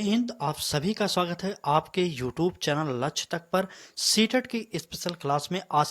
हिंद। आप सभी का स्वागत है आपके YouTube चैनल लक्ष्य तक पर। सीटेट की स्पेशल क्लास में आज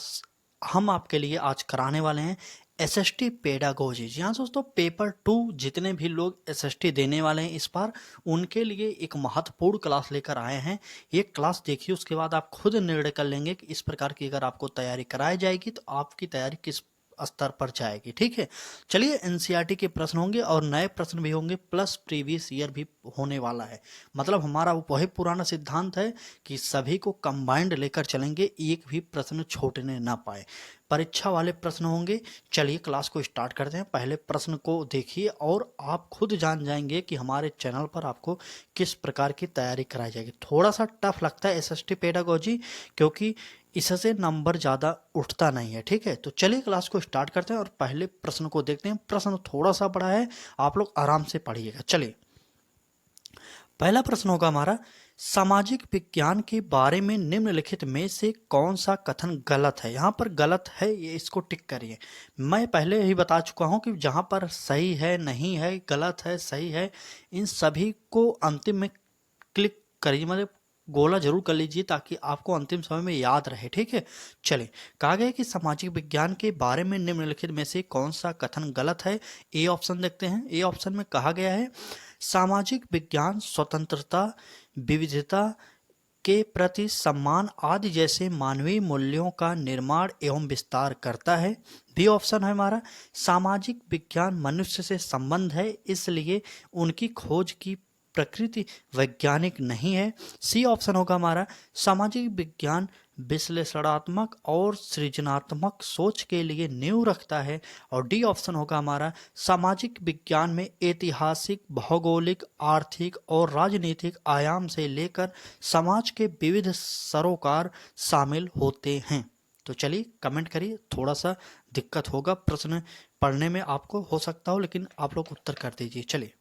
हम आपके लिए आज कराने वाले हैं एसएसटी पेडागोजी। जी हाँ दोस्तों, पेपर 2 जितने भी लोग एसएसटी देने वाले हैं इस बार, उनके लिए एक महत्वपूर्ण क्लास लेकर आए हैं। ये क्लास देखिए, उसके बाद आप खुद निर्णय कर लेंगे कि इस प्रकार की अगर आपको तैयारी कराई जाएगी तो आपकी तैयारी किस स्तर पर जाएगी। ठीक है, चलिए एनसीईआरटी के प्रश्न होंगे और नए प्रश्न भी होंगे, प्लस प्रीवियस ईयर भी होने वाला है। मतलब हमारा वही पुराना सिद्धांत है कि सभी को कंबाइंड लेकर चलेंगे, एक भी प्रश्न छूटने ना पाए। परीक्षा वाले प्रश्न होंगे। चलिए क्लास को स्टार्ट करते हैं। पहले प्रश्न को देखिए और आप खुद जान जाएंगे कि हमारे चैनल पर आपको किस प्रकार की तैयारी कराई जाएगी। थोड़ा सा टफ लगता है एसएसटी पेडागोजी, क्योंकि इससे नंबर ज़्यादा उठता नहीं है। ठीक है, तो चलिए क्लास को स्टार्ट करते हैं और पहले प्रश्न को देखते हैं। प्रश्न थोड़ा सा बड़ा है, आप लोग आराम से पढ़िएगा। चलिए, पहला प्रश्न होगा हमारा, सामाजिक विज्ञान के बारे में निम्नलिखित में से कौन सा कथन गलत है। यहाँ पर गलत है, ये इसको टिक करिए। मैं पहले ही बता चुका हूँ कि जहाँ पर सही है, नहीं है, गलत है, सही है, इन सभी को अंतिम में क्लिक करिए, मतलब गोला जरूर कर लीजिए ताकि आपको अंतिम समय में याद रहे। ठीक है, चलिए, कहा गया है कि सामाजिक विज्ञान के बारे में निम्नलिखित में से कौन सा कथन गलत है। ए ऑप्शन देखते हैं। ए ऑप्शन में कहा गया है, सामाजिक विज्ञान स्वतंत्रता, विविधता के प्रति सम्मान आदि जैसे मानवीय मूल्यों का निर्माण एवं विस्तार करता है। बी ऑप्शन है हमारा, सामाजिक विज्ञान मनुष्य से संबंध है, इसलिए उनकी खोज की प्रकृति वैज्ञानिक नहीं है। सी ऑप्शन होगा हमारा, सामाजिक विज्ञान विश्लेषणात्मक और सृजनात्मक सोच के लिए नींव रखता है। और डी ऑप्शन होगा हमारा, सामाजिक विज्ञान में ऐतिहासिक, भौगोलिक, आर्थिक और राजनीतिक आयाम से लेकर समाज के विविध सरोकार शामिल होते हैं। तो चलिए कमेंट करिए, थोड़ा सा दिक्कत होगा प्रश्न पढ़ने में, आपको हो सकता हो, लेकिन आप लोग उत्तर कर दीजिए। चलिए,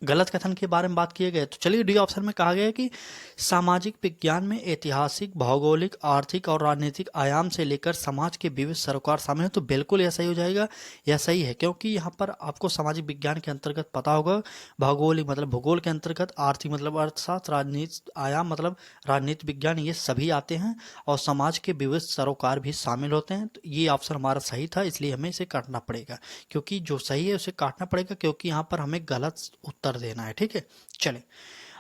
गलत कथन के बारे में बात किए गए, तो चलिए डी ऑप्शन में कहा गया है कि सामाजिक विज्ञान में ऐतिहासिक, भौगोलिक, आर्थिक और राजनीतिक आयाम से लेकर समाज के विविध सरोकार शामिल है। तो बिल्कुल यह सही हो जाएगा, यह सही है, क्योंकि यहाँ पर आपको सामाजिक विज्ञान के अंतर्गत पता होगा, भौगोलिक मतलब भूगोल के अंतर्गत, आर्थिक मतलब अर्थशास्त्र, राजनीति आयाम मतलब राजनीति विज्ञान, ये सभी आते हैं और समाज के विविध सरोकार भी शामिल होते हैं। तो ये ऑप्शन हमारा सही था, इसलिए हमें इसे काटना पड़ेगा, क्योंकि जो सही है उसे काटना पड़ेगा, क्योंकि यहाँ पर हमें गलत उत्तर देना है। ठीक है, चले,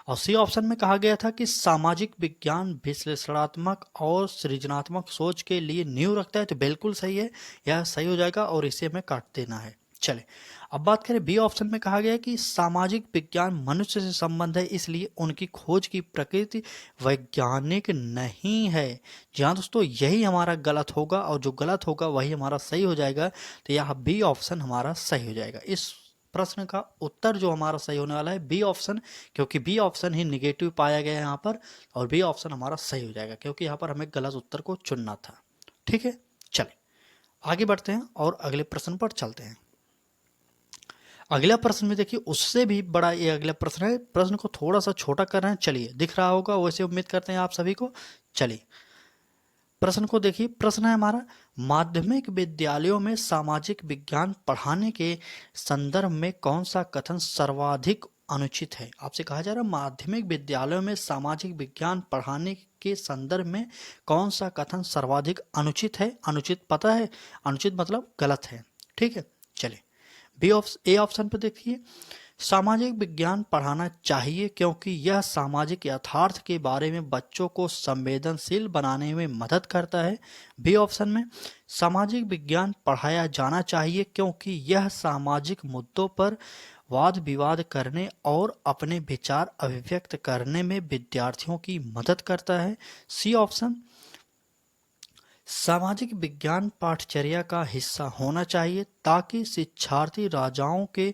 और सी ऑप्शन में कहा गया था कि सामाजिक विज्ञान विश्लेषणात्मक और सृजनात्मक सोच के लिए नींव रखता है। तो बिल्कुल सही है, यह सही हो जाएगा और इसे हमें काट देना है। चले, अब बात करें बी ऑप्शन में कहा गया है कि सामाजिक विज्ञान मनुष्य से संबंध है, इसलिए उनकी खोज की प्रकृति वैज्ञानिक नहीं है। जी हाँ दोस्तों, यही हमारा गलत होगा और जो गलत होगा वही हमारा सही हो जाएगा। तो यह बी ऑप्शन हमारा सही हो जाएगा। इस प्रश्न का उत्तर जो हमारा सही होने वाला है बी ऑप्शन, क्योंकि बी ऑप्शन ही निगेटिव पाया गया है यहाँ पर, और बी ऑप्शन हमारा सही हो जाएगा क्योंकि यहाँ पर हमें गलत उत्तर को चुनना था। ठीक है, चलिए आगे बढ़ते हैं और अगले प्रश्न पर चलते हैं। अगला प्रश्न में देखिए, उससे भी बड़ा ये अगला प्रश्न है। प्रश्न को थोड़ा सा छोटा कर रहे हैं, चलिए दिख रहा होगा, वैसे उम्मीद करते हैं आप सभी को। चलिए प्रश्न को देखिए, प्रश्न है हमारा, माध्यमिक विद्यालयों में सामाजिक विज्ञान पढ़ाने के संदर्भ में कौन सा कथन सर्वाधिक अनुचित है। आपसे कहा जा रहा है माध्यमिक विद्यालयों में सामाजिक विज्ञान पढ़ाने के संदर्भ में कौन सा कथन सर्वाधिक अनुचित है। अनुचित पता है, अनुचित मतलब गलत है। ठीक है, चलिए ए ऑप्शन पे देखिए, सामाजिक विज्ञान पढ़ाना चाहिए क्योंकि यह सामाजिक यथार्थ के बारे में बच्चों को संवेदनशील बनाने में मदद करता है। बी ऑप्शन में, सामाजिक विज्ञान पढ़ाया जाना चाहिए क्योंकि यह सामाजिक मुद्दों पर वाद विवाद करने और अपने विचार अभिव्यक्त करने में विद्यार्थियों की मदद करता है। सी ऑप्शन, सामाजिक विज्ञान पाठचर्या का हिस्सा होना चाहिए ताकि शिक्षार्थी राजाओं के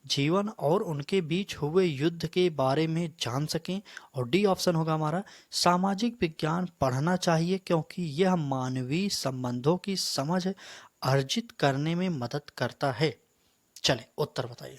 जीवन और उनके बीच हुए युद्ध के बारे में जान सकें। और डी ऑप्शन होगा हमारा, सामाजिक विज्ञान पढ़ना चाहिए क्योंकि यह मानवीय संबंधों की समझ अर्जित करने में मदद करता है। चले उत्तर बताइए,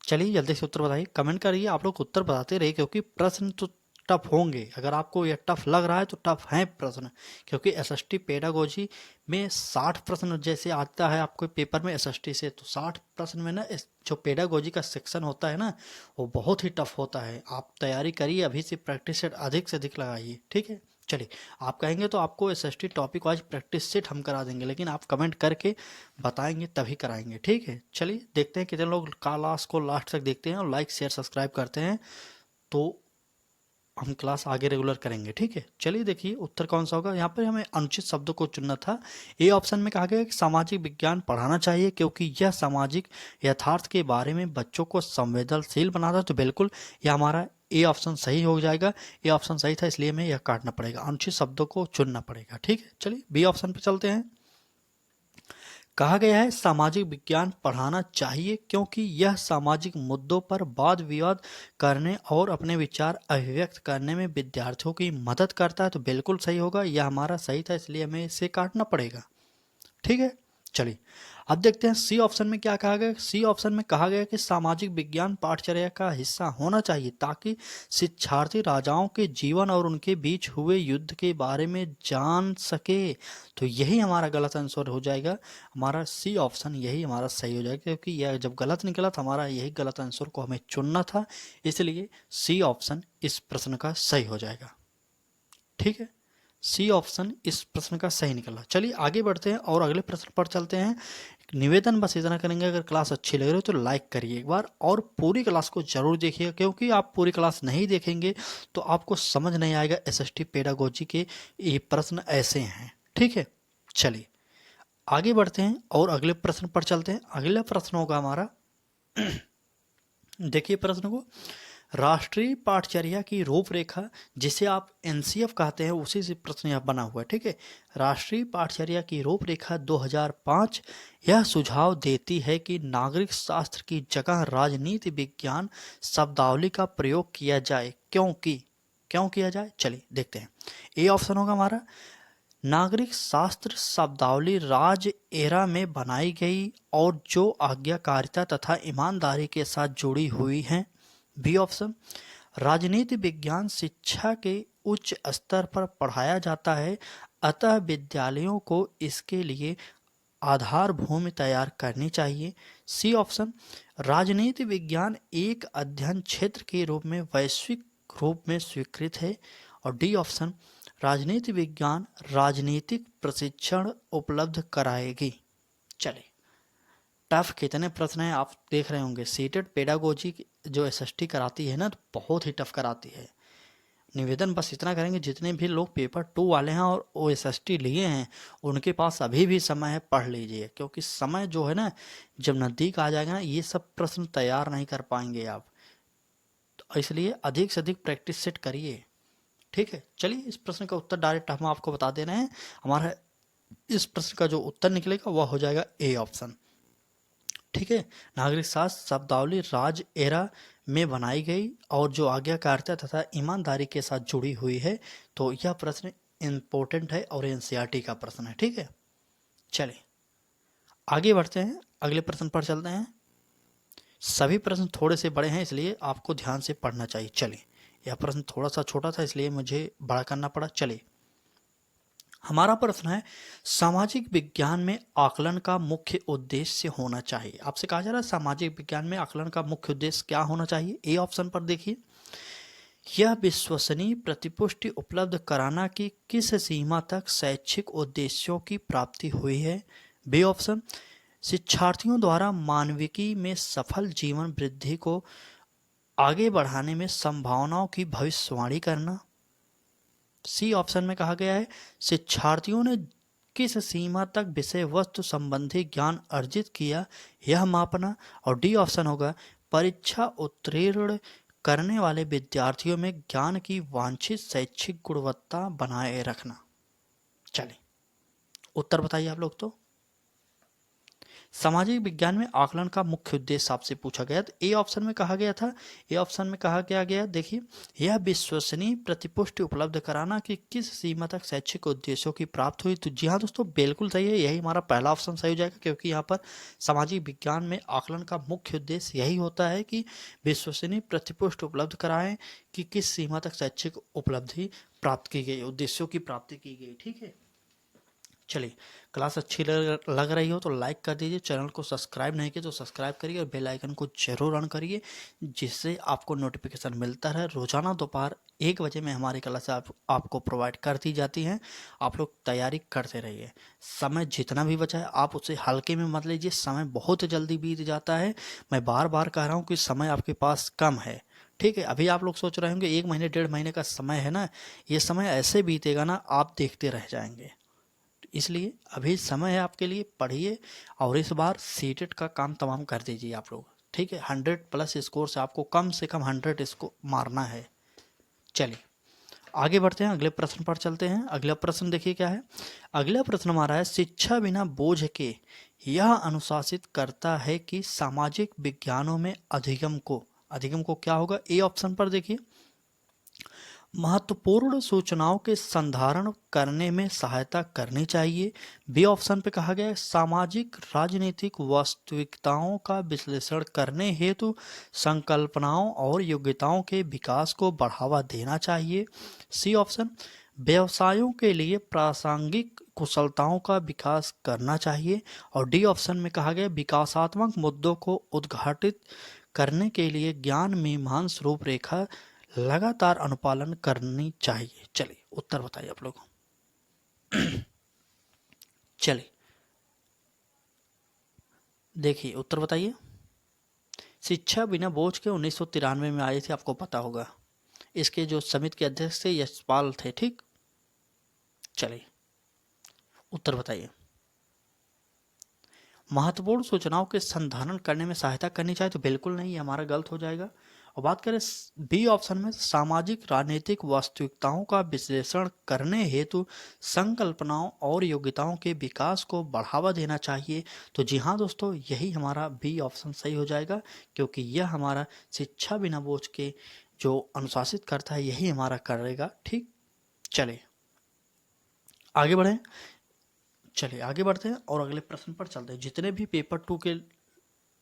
चलिए जल्दी से उत्तर बताइए, कमेंट करिए, आप लोग उत्तर बताते रहिए क्योंकि प्रश्न तो टफ होंगे। अगर आपको ये टफ लग रहा है तो टफ हैं प्रश्न, क्योंकि एसएसटी पेडागोजी में 60 प्रश्न जैसे आता है आपको पेपर में एसएसटी से, तो 60 प्रश्न में ना जो पेडागोजी का सेक्शन होता है ना, वो बहुत ही टफ होता है। आप तैयारी करिए अभी से, प्रैक्टिस सेट अधिक से अधिक लगाइए, ठीक है। चलिए, आप कहेंगे तो आपको SST topic wise practice set हम करा देंगे, लेकिन आप कमेंट करके बताएंगे तभी कराएंगे, ठीक है। चलिए देखते हैं कितने लोग क्लास को लास्ट तक देखते हैं और लाइक शेयर सब्सक्राइब करते हैं, तो हम क्लास आगे रेगुलर करेंगे, ठीक है। चलिए देखिए उत्तर कौन सा होगा। यहाँ पर हमें अनुचित शब्दों को चुनना था। ए ऑप्शन में कहा गया है कि सामाजिक विज्ञान पढ़ाना चाहिए क्योंकि यह सामाजिक यथार्थ के बारे में बच्चों को संवेदनशील बनाता है, तो बिल्कुल यह हमारा ए ऑप्शन सही हो जाएगा। ए ऑप्शन सही था, इसलिए हमें यह काटना पड़ेगा, अनुचित शब्दों को चुनना पड़ेगा, ठीक है। चलिए बी ऑप्शन पर चलते हैं। कहा गया है सामाजिक विज्ञान पढ़ाना चाहिए क्योंकि यह सामाजिक मुद्दों पर वाद विवाद करने और अपने विचार अभिव्यक्त करने में विद्यार्थियों की मदद करता है, तो बिल्कुल सही होगा, यह हमारा सही था, इसलिए हमें इसे काटना पड़ेगा, ठीक है। चलिए अब देखते हैं सी ऑप्शन में क्या कहा गया। सी ऑप्शन में कहा गया कि सामाजिक विज्ञान पाठचर्या का हिस्सा होना चाहिए ताकि शिक्षार्थी राजाओं के जीवन और उनके बीच हुए युद्ध के बारे में जान सके, तो यही हमारा गलत आंसर हो जाएगा। हमारा सी ऑप्शन यही हमारा सही हो जाएगा, क्योंकि यह जब गलत निकला था हमारा यही गलत आंसर को हमें चुनना था, इसलिए सी ऑप्शन इस प्रश्न का सही हो जाएगा, ठीक है। सी ऑप्शन इस प्रश्न का सही निकला। चलिए आगे बढ़ते हैं और अगले प्रश्न पर चलते हैं। निवेदन बस इतना करेंगे, अगर क्लास अच्छी लग रही हो तो लाइक करिए एक बार और पूरी क्लास को जरूर देखिएगा, क्योंकि आप पूरी क्लास नहीं देखेंगे तो आपको समझ नहीं आएगा एसएसटी पेडागोजी के ये प्रश्न ऐसे हैं, ठीक है। चलिए आगे बढ़ते हैं और अगले प्रश्न पर चलते हैं। अगला प्रश्न होगा हमारा देखिए प्रश्न को, राष्ट्रीय पाठचर्या की रूपरेखा जिसे आप एनसीएफ कहते हैं उसी से प्रश्न यह बना हुआ है, ठीक है। राष्ट्रीय पाठचर्या की रूपरेखा 2005 यह सुझाव देती है कि नागरिक शास्त्र की जगह राजनीति विज्ञान शब्दावली का प्रयोग किया जाए, क्यों किया जाए, चलिए देखते हैं। ए ऑप्शन होगा हमारा, नागरिक शास्त्र शब्दावली राज एरा में बनाई गई और जो आज्ञाकारिता तथा ईमानदारी के साथ जुड़ी हुई हैं। बी ऑप्शन, राजनीति विज्ञान शिक्षा के उच्च स्तर पर पढ़ाया जाता है, अतः विद्यालयों को इसके लिए आधार भूमि तैयार करनी चाहिए। सी ऑप्शन, राजनीति विज्ञान एक अध्ययन क्षेत्र के रूप में वैश्विक रूप में स्वीकृत है। और डी ऑप्शन, राजनीति विज्ञान राजनीतिक प्रशिक्षण उपलब्ध कराएगी। चलिए टफ कितने प्रश्न हैं आप देख रहे होंगे। सीटेड पेडागोजी जो एसएसटी कराती है ना, तो बहुत ही टफ कराती है। निवेदन बस इतना करेंगे, जितने भी लोग पेपर 2 वाले हैं और वो एसएसटी लिए हैं उनके पास अभी भी समय है, पढ़ लीजिए, क्योंकि समय जो है ना जब नज़दीक आ जाएगा ना ये सब प्रश्न तैयार नहीं कर पाएंगे आप, तो इसलिए अधिक से अधिक प्रैक्टिस सेट करिए, ठीक है। चलिए इस प्रश्न का उत्तर डायरेक्ट हम आपको बता दे रहे हैं। हमारा इस प्रश्न का जो उत्तर निकलेगा वह हो जाएगा ए ऑप्शन, ठीक है। नागरिक शास्त्र शब्दावली राज एरा में बनाई गई और जो आज्ञाकारिता तथा ईमानदारी के साथ जुड़ी हुई है, तो यह प्रश्न इम्पोर्टेंट है और एनसीईआरटी का प्रश्न है, ठीक है। चलिए आगे बढ़ते हैं, अगले प्रश्न पर चलते हैं। सभी प्रश्न थोड़े से बड़े हैं इसलिए आपको ध्यान से पढ़ना चाहिए। चलिए यह प्रश्न थोड़ा सा छोटा था इसलिए मुझे बड़ा करना पड़ा। चलिए हमारा प्रश्न है, सामाजिक विज्ञान में आकलन का मुख्य उद्देश्य होना चाहिए। आपसे कहा जा रहा है सामाजिक विज्ञान में आकलन का मुख्य उद्देश्य क्या होना चाहिए। ए ऑप्शन पर देखिए, यह विश्वसनीय प्रतिपुष्टि उपलब्ध कराना कि किस सीमा तक शैक्षिक उद्देश्यों की प्राप्ति हुई है। बी ऑप्शन, शिक्षार्थियों द्वारा मानविकी में सफल जीवन वृद्धि को आगे बढ़ाने में संभावनाओं की भविष्यवाणी करना। सी ऑप्शन में कहा गया है, शिक्षार्थियों ने किस सीमा तक विषय वस्तु संबंधी ज्ञान अर्जित किया यह मापना। और डी ऑप्शन होगा, परीक्षा उत्तीर्ण करने वाले विद्यार्थियों में ज्ञान की वांछित शैक्षिक गुणवत्ता बनाए रखना। चलिए उत्तर बताइए आप लोग। तो सामाजिक विज्ञान में आकलन का मुख्य उद्देश्य आपसे पूछा गया, तो ए ऑप्शन में कहा गया था, ए ऑप्शन में कहा गया देखिए, यह विश्वसनीय प्रतिपुष्टि उपलब्ध कराना कि किस सीमा तक शैक्षिक उद्देश्यों की प्राप्ति हुई। तो जी हाँ दोस्तों, बिल्कुल सही है, यही हमारा पहला ऑप्शन सही हो जाएगा, क्योंकि यहाँ पर सामाजिक विज्ञान में आकलन का मुख्य उद्देश्य यही होता है कि विश्वसनीय प्रतिपुष्टि उपलब्ध कराएं कि किस सीमा तक शैक्षिक उपलब्धि प्राप्त की गई, उद्देश्यों की प्राप्ति की गई। ठीक है, चलिए, क्लास अच्छी लग रही हो तो लाइक कर दीजिए, चैनल को सब्सक्राइब नहीं किया तो सब्सक्राइब करिए और बेल आइकन को जरूर ऑन करिए, जिससे आपको नोटिफिकेशन मिलता रहे। रोजाना दोपहर 1 बजे में हमारी क्लास आपको प्रोवाइड कर दी जाती हैं। आप लोग तैयारी करते रहिए। समय जितना भी बचा है आप उसे हल्के में मत लीजिए, समय बहुत जल्दी बीत जाता है। मैं बार बार कह रहा हूँ कि समय आपके पास कम है। ठीक है, अभी आप लोग सोच रहे होंगे 1 महीने 1.5 महीने का समय है ना, ये समय ऐसे बीतेगा ना, आप देखते रह जाएंगे। इसलिए अभी समय है आपके लिए, पढ़िए और इस बार सीटेट का काम तमाम कर दीजिए आप लोग। ठीक है, 100+ स्कोर से कम 100 इसको मारना है। चलिए आगे बढ़ते हैं, अगले प्रश्न पर चलते हैं। अगला प्रश्न देखिए क्या है। अगला प्रश्न हमारा है, शिक्षा बिना बोझ के यह अनुशासित करता है कि सामाजिक विज्ञानों में अधिगम को क्या होगा। ए ऑप्शन पर देखिए, महत्वपूर्ण सूचनाओं के संधारण करने में सहायता करनी चाहिए। बी ऑप्शन पे कहा गया है, सामाजिक राजनीतिक वास्तविकताओं का विश्लेषण करने हेतु संकल्पनाओं और योग्यताओं के विकास को बढ़ावा देना चाहिए। सी ऑप्शन, व्यवसायों के लिए प्रासंगिक कुशलताओं का विकास करना चाहिए। और डी ऑप्शन में कहा गया, विकासात्मक मुद्दों को उद्घाटित करने के लिए ज्ञान मीमांस रूपरेखा लगातार अनुपालन करनी चाहिए। चलिए उत्तर बताइए आप लोग। चलिए देखिए उत्तर बताइए। शिक्षा बिना बोझ के 1993 में आए थे, आपको पता होगा। इसके जो समिति के अध्यक्ष थे यशपाल थे। ठीक, चलिए उत्तर बताइए। महत्वपूर्ण सूचनाओं के संधारण करने में सहायता करनी चाहिए, तो बिल्कुल नहीं, ये हमारा गलत हो जाएगा। और बात करें बी ऑप्शन में, सामाजिक राजनीतिक वास्तविकताओं का विश्लेषण करने हेतु संकल्पनाओं और योग्यताओं के विकास को बढ़ावा देना चाहिए, तो जी हाँ दोस्तों, यही हमारा बी ऑप्शन सही हो जाएगा, क्योंकि यह हमारा शिक्षा बिना बोझ के जो अनुशासित करता है यही हमारा करेगा। ठीक, चलिए आगे बढ़ें। चलिए आगे बढ़ते हैं और अगले प्रश्न पर चलते हैं। जितने भी पेपर 2 के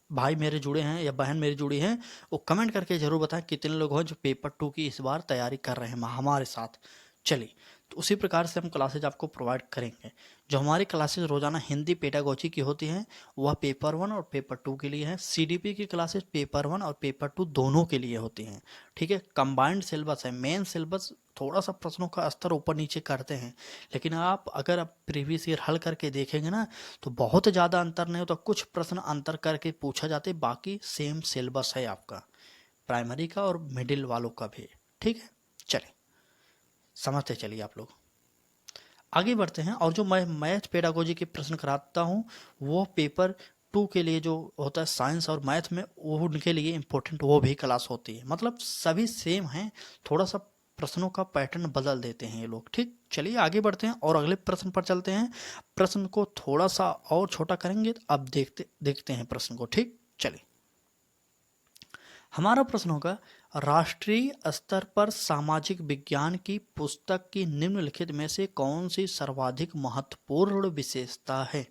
भाई मेरे जुड़े हैं या बहन मेरी जुड़ी हैं, वो कमेंट करके जरूर बताएं कितने लोग हैं जो पेपर 2 की इस बार तैयारी कर रहे हैं हमारे साथ। चलिए, तो उसी प्रकार से हम क्लासेज आपको प्रोवाइड करेंगे। जो हमारी क्लासेज रोजाना हिंदी पेडागोजी की होती हैं वह पेपर 1 और पेपर 2 के लिए हैं। सीडीपी की क्लासेज पेपर 1 और पेपर 2 दोनों के लिए होती हैं। ठीक है, कंबाइंड सिलेबस है। मेन सिलेबस थोड़ा सा प्रश्नों का स्तर ऊपर नीचे करते हैं, लेकिन अगर आप प्रीवियस ईयर हल करके देखेंगे ना, तो बहुत ज़्यादा अंतर नहीं होता। कुछ प्रश्न अंतर करके पूछा जाते, बाकी सेम सिलेबस है आपका, प्राइमरी का और मिडिल वालों का भी। ठीक है, चलिए समझते चलिए आप लोग। आगे बढ़ते हैं, और जो मैं मैथ पेडागोजी के प्रश्न कराता हूँ वो पेपर 2 के लिए जो होता है साइंस और मैथ में, वो उनके लिए इम्पोर्टेंट वो भी क्लास होती है। मतलब सभी सेम हैं, थोड़ा सा प्रश्नों का पैटर्न बदल देते हैं ये लोग। ठीक, चलिए आगे बढ़ते हैं और अगले प्रश्न पर चलते हैं। प्रश्न को थोड़ा सा और छोटा करेंगे, अब देखते हैं प्रश्न को। ठीक, चलिए हमारा प्रश्न होगा, राष्ट्रीय स्तर पर सामाजिक विज्ञान की पुस्तक की निम्नलिखित में से कौन सी सर्वाधिक महत्वपूर्ण विशेषता है।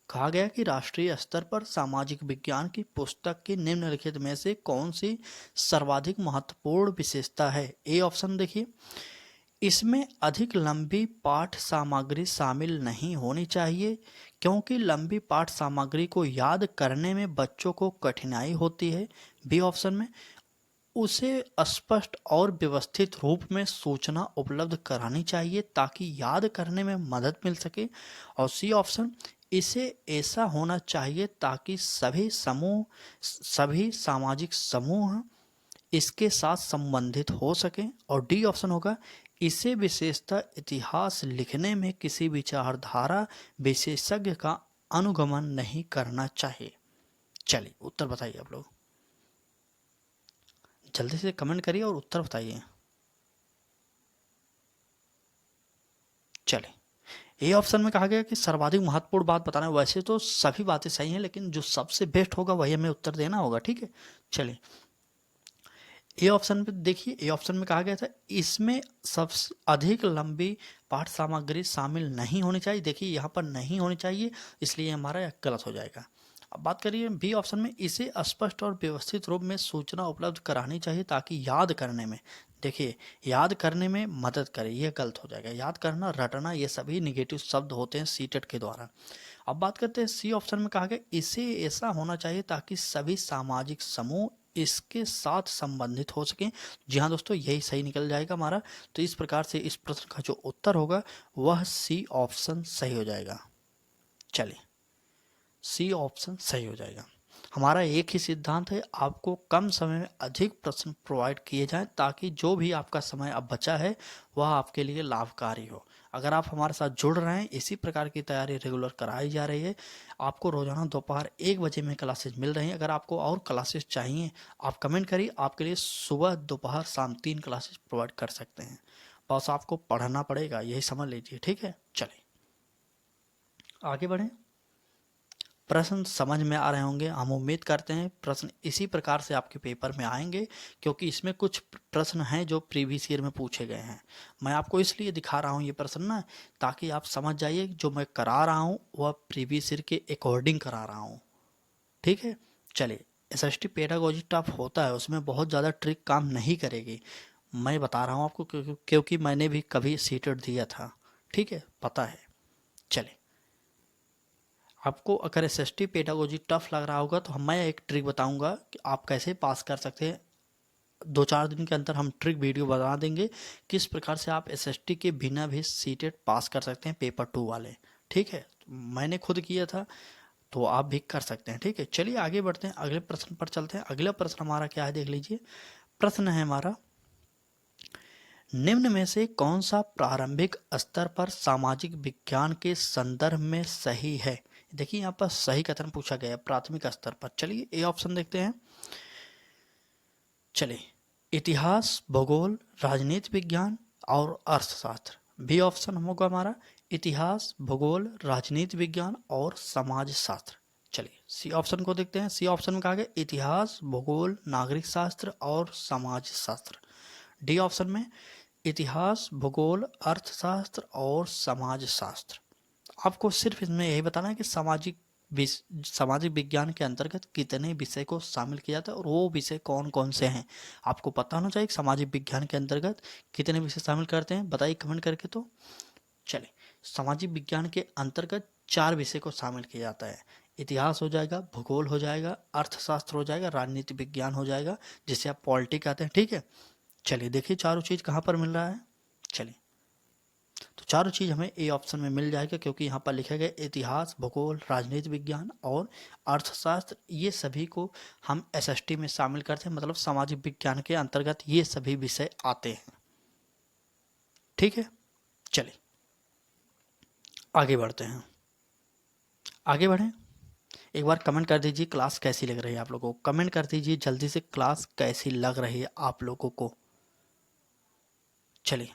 कहा गया कि राष्ट्रीय स्तर पर सामाजिक विज्ञान की पुस्तक की निम्नलिखित में से कौन सी सर्वाधिक महत्वपूर्ण विशेषता है। ए ऑप्शन देखिए, इसमें अधिक लंबी पाठ सामग्री शामिल नहीं होनी चाहिए, क्योंकि लंबी पाठ सामग्री को याद करने में बच्चों को कठिनाई होती है। बी ऑप्शन में, उसे स्पष्ट और व्यवस्थित रूप में सूचना उपलब्ध करानी चाहिए ताकि याद करने में मदद मिल सके। और सी ऑप्शन, इसे ऐसा होना चाहिए ताकि सभी सामाजिक समूह इसके साथ संबंधित हो सके। और डी ऑप्शन होगा, इसे विशेषतः इतिहास लिखने में किसी विचारधारा विशेषज्ञ का अनुगमन नहीं करना चाहिए। चलिए उत्तर बताइए आप लोग, जल्दी से कमेंट करिए और उत्तर बताइए। चलिए ए ऑप्शन में कहा गया कि सर्वाधिक महत्वपूर्ण बात बताना है। वैसे तो सभी बातें सही हैं, लेकिन जो सबसे बेस्ट होगा वही हमें उत्तर देना होगा, ठीक है। चलिए ए ऑप्शन पे देखिए, ए ऑप्शन में कहा गया था इसमें सबसे अधिक लंबी पाठ सामग्री शामिल नहीं होनी चाहिए। देखिए यहाँ पर नहीं होनी चाहिए, इसलिए हमारा यह गलत हो जाएगा। अब बात करिए बी ऑप्शन में, इसे स्पष्ट और व्यवस्थित रूप में सूचना उपलब्ध करानी चाहिए ताकि याद करने में, देखिए याद करने में मदद करे, यह गलत हो जाएगा। याद करना, रटना, ये सभी निगेटिव शब्द होते हैं सीटेट के द्वारा। अब बात करते हैं सी ऑप्शन में, कहा गया इसे ऐसा होना चाहिए ताकि सभी सामाजिक समूह इसके साथ संबंधित हो सकें। जी हाँ दोस्तों, यही सही निकल जाएगा हमारा। तो इस प्रकार से इस प्रश्न का जो उत्तर होगा वह सी ऑप्शन सही हो जाएगा। चलिए सी ऑप्शन सही हो जाएगा। हमारा एक ही सिद्धांत है, आपको कम समय में अधिक प्रश्न प्रोवाइड किए जाएं ताकि जो भी आपका समय अब बचा है वह आपके लिए लाभकारी हो। अगर आप हमारे साथ जुड़ रहे हैं, इसी प्रकार की तैयारी रेगुलर कराई जा रही है। आपको रोजाना दोपहर 1 बजे में क्लासेज मिल रही हैं। अगर आपको और क्लासेस चाहिए आप कमेंट करिए, आपके लिए सुबह दोपहर शाम 3 क्लासेस प्रोवाइड कर सकते हैं। बस आपको पढ़ना पड़ेगा, यही समझ लीजिए, ठीक है। चलिए आगे बढ़ें। प्रश्न समझ में आ रहे होंगे, हम उम्मीद करते हैं प्रश्न इसी प्रकार से आपके पेपर में आएंगे, क्योंकि इसमें कुछ प्रश्न हैं जो प्रीवियस ईयर में पूछे गए हैं। मैं आपको इसलिए दिखा रहा हूँ ये प्रश्न ना, ताकि आप समझ जाइए जो मैं करा रहा हूँ वह प्रीवियस ईयर के अकॉर्डिंग करा रहा हूँ, ठीक है। चलिए एसएसटी पेडागोजी टफ होता है, उसमें बहुत ज़्यादा ट्रिक काम नहीं करेगी। मैं बता रहा हूँ आपको क्योंकि मैंने भी कभी सीटेट दिया था, ठीक है, पता है। चलिए आपको अगर एसएसटी पेडागोजी टफ लग रहा होगा तो मैं एक ट्रिक बताऊंगा कि आप कैसे पास कर सकते हैं। 2-4 दिन के अंदर हम ट्रिक वीडियो बना देंगे किस प्रकार से आप एसएसटी के बिना भी सीटेट पास कर सकते हैं पेपर 2 वाले, ठीक है। मैंने खुद किया था तो आप भी कर सकते हैं, ठीक है। चलिए आगे बढ़ते हैं, अगले प्रश्न पर चलते हैं। अगला प्रश्न हमारा क्या है देख लीजिए। प्रश्न है हमारा, निम्न में से कौन सा प्रारंभिक स्तर पर सामाजिक विज्ञान के संदर्भ में सही है। देखिए यहाँ पर सही कथन पूछा गया है प्राथमिक स्तर पर। चलिए ए ऑप्शन देखते हैं। चलिए इतिहास, भूगोल, राजनीति विज्ञान और अर्थशास्त्र। बी ऑप्शन होगा हमारा इतिहास, भूगोल, राजनीति विज्ञान और समाज शास्त्र। चलिए सी ऑप्शन को देखते हैं। सी ऑप्शन में कहा गया इतिहास, भूगोल, नागरिक शास्त्र और समाज शास्त्र। डी ऑप्शन में इतिहास, भूगोल, अर्थशास्त्र और समाज शास्त्र। आपको सिर्फ इसमें यही बताना है कि सामाजिक विज्ञान के अंतर्गत कितने विषय को शामिल किया जाता है और वो विषय कौन कौन से हैं। आपको पता होना चाहिए कि सामाजिक विज्ञान के अंतर्गत कितने विषय शामिल करते हैं, बताइए कमेंट करके। तो चलिए सामाजिक विज्ञान के अंतर्गत 4 विषय को शामिल किया जाता है। इतिहास हो जाएगा, भूगोल हो जाएगा, अर्थशास्त्र हो जाएगा, राजनीति विज्ञान हो जाएगा, जिसे आप पॉलिटी कहते हैं, ठीक है। चलिए देखिए चारों चीज़ कहाँ पर मिल रहा है। चलिए तो चारों चीज़ हमें ए ऑप्शन में मिल जाएगा, क्योंकि यहाँ पर लिखा गया इतिहास, भूगोल, राजनीति विज्ञान और अर्थशास्त्र। ये सभी को हम एसएसटी में शामिल करते हैं, मतलब सामाजिक विज्ञान के अंतर्गत ये सभी विषय आते हैं, ठीक है। चलिए आगे बढ़ते हैं। आगे बढ़ें, एक बार कमेंट कर दीजिए क्लास कैसी लग रही है आप लोगों को। कमेंट कर दीजिए जल्दी से क्लास कैसी लग रही है आप लोगों को। चलिए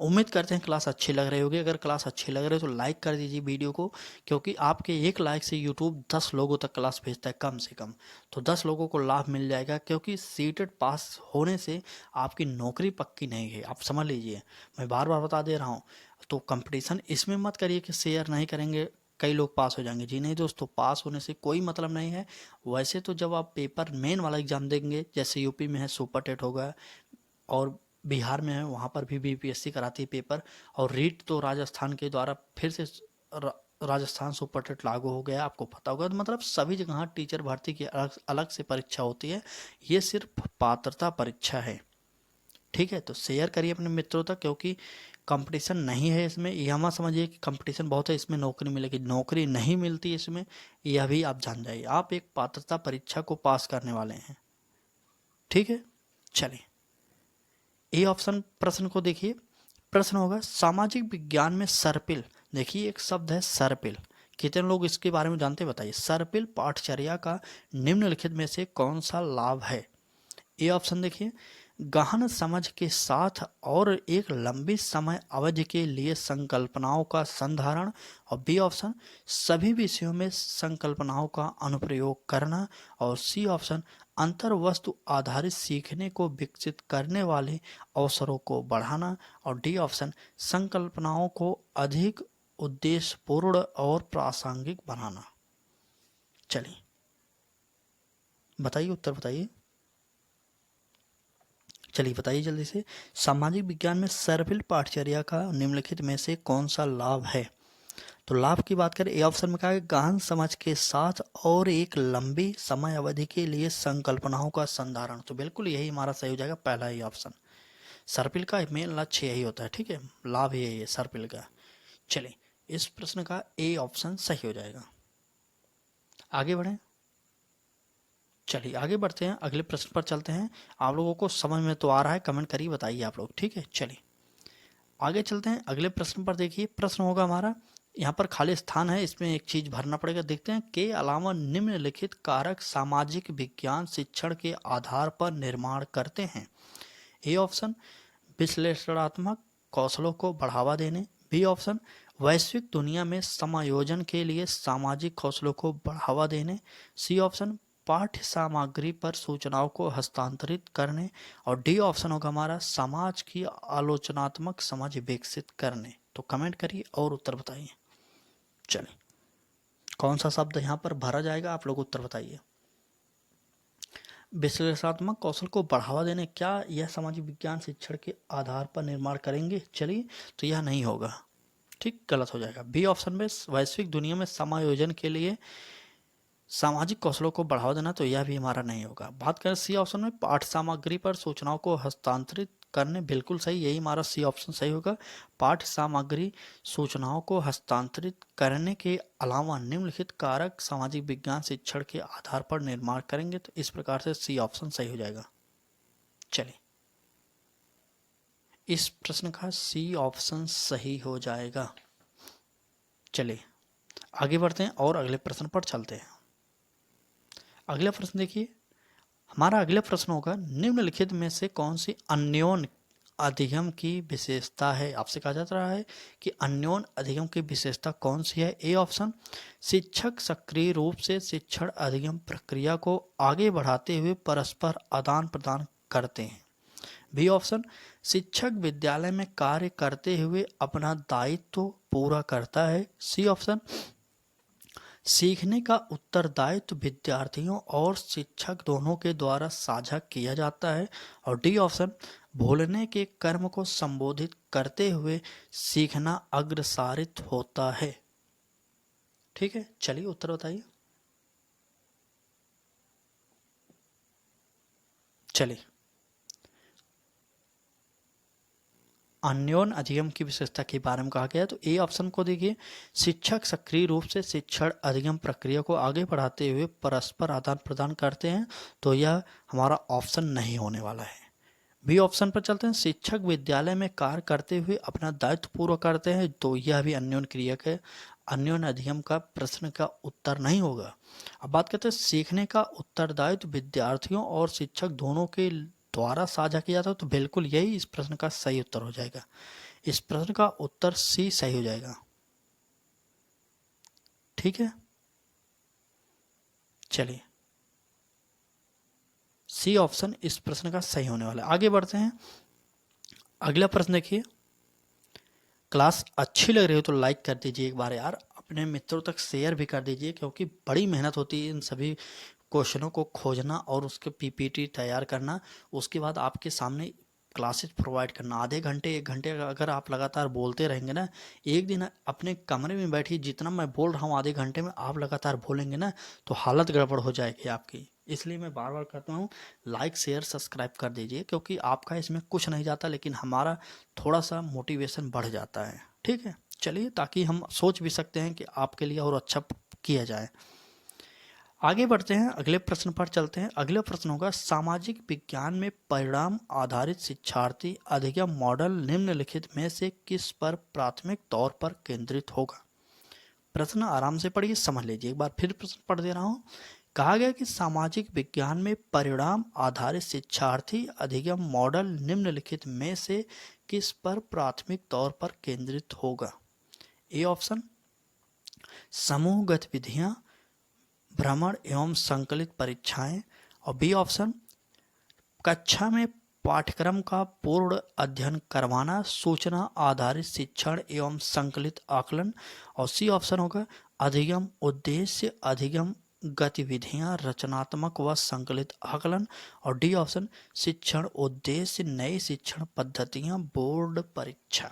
उम्मीद करते हैं क्लास अच्छी लग रही होगी। अगर क्लास अच्छी लग रही है तो लाइक कर दीजिए वीडियो को, क्योंकि आपके एक लाइक से यूट्यूब 10 लोगों तक क्लास भेजता है कम से कम। तो 10 लोगों को लाभ मिल जाएगा, क्योंकि सीटेट पास होने से आपकी नौकरी पक्की नहीं है, आप समझ लीजिए। मैं बार बार बता दे रहा हूँ। तो कंपटीशन इसमें मत करिए कि शेयर नहीं करेंगे कई लोग पास हो जाएंगे। जी नहीं दोस्तों, पास होने से कोई मतलब नहीं है। वैसे तो जब आप पेपर मेन वाला एग्जाम देंगे, जैसे यूपी में है सुपर टेट होगा और बिहार में है वहाँ पर भी बीपीएससी कराती है पेपर, और रीट तो राजस्थान के द्वारा फिर से राजस्थान सुपर टेट लागू हो गया, आपको पता होगा। तो मतलब सभी जगह टीचर भर्ती की अलग अलग से परीक्षा होती है, ये सिर्फ पात्रता परीक्षा है, ठीक है। तो शेयर करिए अपने मित्रों तक, क्योंकि कंपटीशन नहीं है इसमें। यह मत समझिए कि कंपटीशन बहुत है इसमें नौकरी मिलेगी, नौकरी नहीं मिलती इसमें, यह भी आप जान जाइए। आप एक पात्रता परीक्षा को पास करने वाले हैं, ठीक है। चलिए ए ऑप्शन प्रश्न को देखिए। प्रश्न होगा सामाजिक विज्ञान में सर्पिल। देखिए एक शब्द है सर्पिल, कितने लोग इसके बारे में जानते हैं बताइए। सर्पिल पाठचर्या का निम्नलिखित में से कौन सा लाभ है। ए ऑप्शन देखिए गहन समझ के साथ और एक लंबी समय अवधि के लिए संकल्पनाओं का संधारण। और बी ऑप्शन सभी विषयों में संकल्पनाओं का अनुप्रयोग करना। और सी ऑप्शन अंतर वस्तु आधारित सीखने को विकसित करने वाले अवसरों को बढ़ाना। और डी ऑप्शन संकल्पनाओं को अधिक उद्देश्यपूर्ण और प्रासंगिक बनाना। चलिए बताइए, उत्तर बताइए। चलिए बताइए जल्दी से। सामाजिक विज्ञान में सर्पिल पाठचर्या का निम्नलिखित में से कौन सा लाभ है? तो लाभ की बात करें, ए ऑप्शन में कहा है गहन समझ के साथ और एक लंबी समय अवधि के लिए संकल्पनाओं का संधारण। तो बिल्कुल यही हमारा सही हो जाएगा, पहला ही ऑप्शन। सर्पिल का मेन लक्ष्य यही होता है, ठीक है, लाभ यही है सर्पिल का। चलिए इस प्रश्न का ए ऑप्शन सही हो जाएगा। आगे बढ़ें। चलिए आगे बढ़ते हैं, अगले प्रश्न पर चलते हैं। आप लोगों को समझ में तो आ रहा है, कमेंट करिए, बताइए आप लोग, ठीक है। चलिए आगे चलते हैं, अगले प्रश्न पर। देखिए प्रश्न होगा हमारा, यहाँ पर खाली स्थान है, इसमें एक चीज भरना पड़ेगा। देखते हैं, के अलावा निम्नलिखित कारक सामाजिक विज्ञान शिक्षण के आधार पर निर्माण करते हैं। ए ऑप्शन विश्लेषणात्मक कौशलों को बढ़ावा देने। बी ऑप्शन वैश्विक दुनिया में समायोजन के लिए सामाजिक कौशलों को बढ़ावा देने। सी ऑप्शन पाठ्य सामग्री पर सूचनाओं को हस्तांतरित करने। और डी ऑप्शन होगा हमारा समाज की आलोचनात्मक समझ विकसित करने। तो कमेंट करिए और उत्तर बताइए। चलिए कौन सा शब्द यहाँ पर भरा जाएगा, आप लोग उत्तर बताइए। विश्लेषणात्मक कौशल को बढ़ावा देने, क्या यह सामाजिक विज्ञान शिक्षण के आधार पर निर्माण करेंगे? चलिए तो यह नहीं होगा, ठीक, गलत हो जाएगा। बी ऑप्शन में वैश्विक दुनिया में समायोजन के लिए सामाजिक कौशलों को बढ़ावा देना, तो यह भी हमारा नहीं होगा। बात करें सी ऑप्शन में पाठ्य सामग्री पर सूचनाओं को हस्तांतरित करने, बिल्कुल सही, यही हमारा सी ऑप्शन सही होगा। पाठ्य सामग्री सूचनाओं को हस्तांतरित करने के अलावा निम्नलिखित कारक सामाजिक विज्ञान शिक्षण के आधार पर निर्माण करेंगे। तो इस प्रकार से सी ऑप्शन सही हो जाएगा। चलिए इस प्रश्न का सी ऑप्शन सही हो जाएगा। चलिए आगे बढ़ते हैं और अगले प्रश्न पर चलते हैं। अगला प्रश्न देखिए, हमारा अगला प्रश्न होगा, निम्नलिखित में से कौन सी अन्योन अधिगम की विशेषता है? आपसे कहा जाता रहा है कि अन्योन अधिगम की विशेषता कौन सी है? ए ऑप्शन शिक्षक सक्रिय रूप से शिक्षण अधिगम प्रक्रिया को आगे बढ़ाते हुए परस्पर आदान प्रदान करते हैं। बी ऑप्शन शिक्षक विद्यालय में कार्य करते हुए अपना दायित्व पूरा करता है। सी ऑप्शन सीखने का उत्तरदायित्व विद्यार्थियों और शिक्षक दोनों के द्वारा साझा किया जाता है। और डी ऑप्शन भूलने के कर्म को संबोधित करते हुए सीखना अग्रसारित होता है। ठीक है, चलिए उत्तर बताइए। चलिए अन्योन अधिगम की विशेषता के बारे में कहा गया है, तो ए ऑप्शन को देखिए, शिक्षक सक्रिय रूप से शिक्षण अधिगम प्रक्रिया को आगे बढ़ाते हुए परस्पर आदान प्रदान करते हैं, तो यह हमारा ऑप्शन नहीं होने वाला है। बी ऑप्शन पर चलते हैं, शिक्षक विद्यालय में कार्य करते हुए अपना दायित्व पूरा करते हैं, तो यह भी अन्योन क्रियक है, अन्योन अधिगम का प्रश्न का उत्तर नहीं होगा। अब बात करते हैं सीखने का उत्तरदायित्व विद्यार्थियों और शिक्षक दोनों के द्वारा साझा किया जाता है, तो बिल्कुल यही इस प्रश्न का सही उत्तर हो जाएगा। इस प्रश्न का उत्तर सी सही हो जाएगा। ठीक है, चलिए सी ऑप्शन इस प्रश्न का सही होने वाला है। आगे बढ़ते हैं, अगला प्रश्न देखिए। क्लास अच्छी लग रही हो तो लाइक कर दीजिए एक बार यार, अपने मित्रों तक शेयर भी कर दीजिए, क्योंकि बड़ी मेहनत होती है इन सभी क्वेश्चनों को खोजना और उसके पीपीटी तैयार करना, उसके बाद आपके सामने क्लासेस प्रोवाइड करना। आधे घंटे 1 घंटे अगर आप लगातार बोलते रहेंगे ना, एक दिन अपने कमरे में बैठिए, जितना मैं बोल रहा हूँ आधे घंटे में आप लगातार बोलेंगे ना, तो हालत गड़बड़ हो जाएगी आपकी। इसलिए मैं बार बार कहता हूँ लाइक शेयर सब्सक्राइब कर दीजिए, क्योंकि आपका इसमें कुछ नहीं जाता, लेकिन हमारा थोड़ा सा मोटिवेशन बढ़ जाता है। ठीक है, चलिए, ताकि हम सोच भी सकते हैं कि आपके लिए और अच्छा किया जाए। आगे बढ़ते हैं, अगले प्रश्न पर चलते हैं। अगला प्रश्न होगा, सामाजिक विज्ञान में परिणाम आधारित शिक्षार्थी अधिगम मॉडल निम्नलिखित में से किस पर प्राथमिक तौर पर केंद्रित होगा? प्रश्न आराम से पढ़िए, समझ लीजिए। एक बार फिर प्रश्न पढ़ दे रहा हूँ, कहा गया कि सामाजिक विज्ञान में परिणाम आधारित शिक्षार्थी अधिगम मॉडल निम्नलिखित में से किस पर प्राथमिक तौर पर केंद्रित होगा? ए ऑप्शन समूह गतिविधियां, भ्रमण एवं संकलित परीक्षाएं, और बी ऑप्शन कक्षा में पाठ्यक्रम का पूर्ण अध्ययन करवाना, सूचना आधारित शिक्षण एवं संकलित आकलन, और सी ऑप्शन होगा अधिगम उद्देश्य अधिगम गतिविधियां रचनात्मक व संकलित आकलन, और डी ऑप्शन शिक्षण उद्देश्य नई शिक्षण पद्धतियां बोर्ड परीक्षा।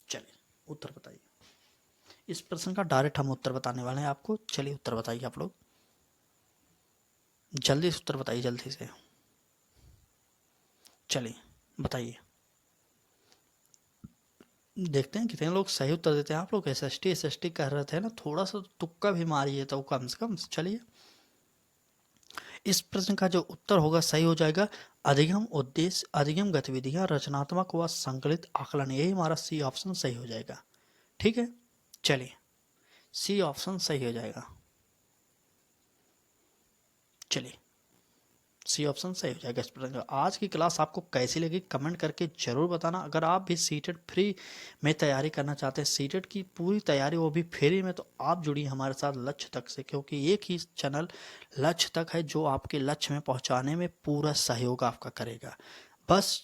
चलिए उत्तर बताइए। इस प्रश्न का डायरेक्ट हम उत्तर बताने वाले हैं आपको। चलिए उत्तर बताइए आप लोग, जल्दी से उत्तर बताइए, जल्दी से। चलिए बताइए, देखते हैं कितने लोग सही उत्तर देते हैं। आप लोग एसएसटी कह रहे थे ना, थोड़ा सा तुक्का भी मारिए तो कम से कम। चलिए इस प्रश्न का जो उत्तर होगा सही हो जाएगा अधिगम उद्देश्य अधिगम गतिविधियां रचनात्मक व संकलित आकलन। यही हमारा सी ऑप्शन सही हो जाएगा। ठीक है, चलिए सी ऑप्शन सही हो जाएगा। चलिए सी ऑप्शन सही हो जाएगा इस प्रश्न का। आज की क्लास आपको कैसी लगी कमेंट करके जरूर बताना। अगर आप भी सीटेट फ्री में तैयारी करना चाहते हैं, सीटेट की पूरी तैयारी वो भी फ्री में, तो आप जुड़िए हमारे साथ लक्ष्य तक से, क्योंकि एक ही चैनल लक्ष्य तक है जो आपके लक्ष्य में पहुंचाने में पूरा सहयोग आपका करेगा। बस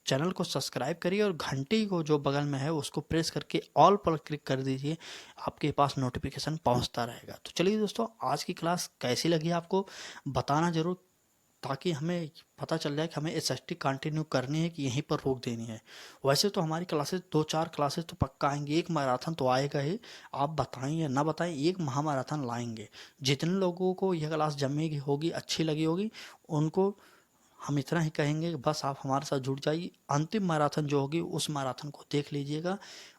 चैनल को सब्सक्राइब करिए और घंटी को जो बगल में है उसको प्रेस करके ऑल पर क्लिक कर दीजिए, आपके पास नोटिफिकेशन पहुंचता रहेगा। तो चलिए दोस्तों, आज की क्लास कैसी लगी आपको बताना जरूर, ताकि हमें पता चल जाए कि हमें एसएसटी कंटिन्यू करनी है कि यहीं पर रोक देनी है। वैसे तो हमारी क्लासेस 2-4 क्लासेस तो पक्का आएंगी, एक मैराथन तो आएगा ही। आप बताएं या ना बताएं, एक महामैराथन लाएंगे। जितने लोगों को यह क्लास जमेगी होगी, अच्छी लगी होगी, उनको हम इतना ही कहेंगे कि बस आप हमारे साथ जुड़ जाइए। अंतिम मैराथन जो होगी उस मैराथन को देख लीजिएगा।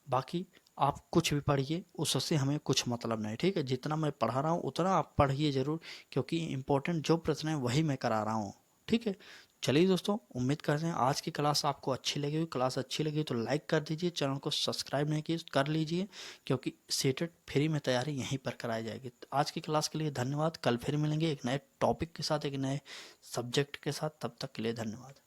बाकी आप कुछ भी पढ़िए, उससे हमें कुछ मतलब नहीं। ठीक है, जितना मैं पढ़ा रहा हूँ उतना आप पढ़िए ज़रूर, क्योंकि इम्पोर्टेंट जो प्रश्न है वही मैं करा रहा हूँ। ठीक है, चलिए दोस्तों, उम्मीद करते हैं आज की क्लास आपको अच्छी लगी। क्लास अच्छी लगी तो लाइक कर दीजिए, चैनल को सब्सक्राइब नहीं किए कर लीजिए, क्योंकि सीटेट फ्री में तैयारी यहीं पर कराई जाएगी। तो आज की क्लास के लिए धन्यवाद। कल फिर मिलेंगे एक नए टॉपिक के साथ, एक नए सब्जेक्ट के साथ। तब तक के लिए धन्यवाद।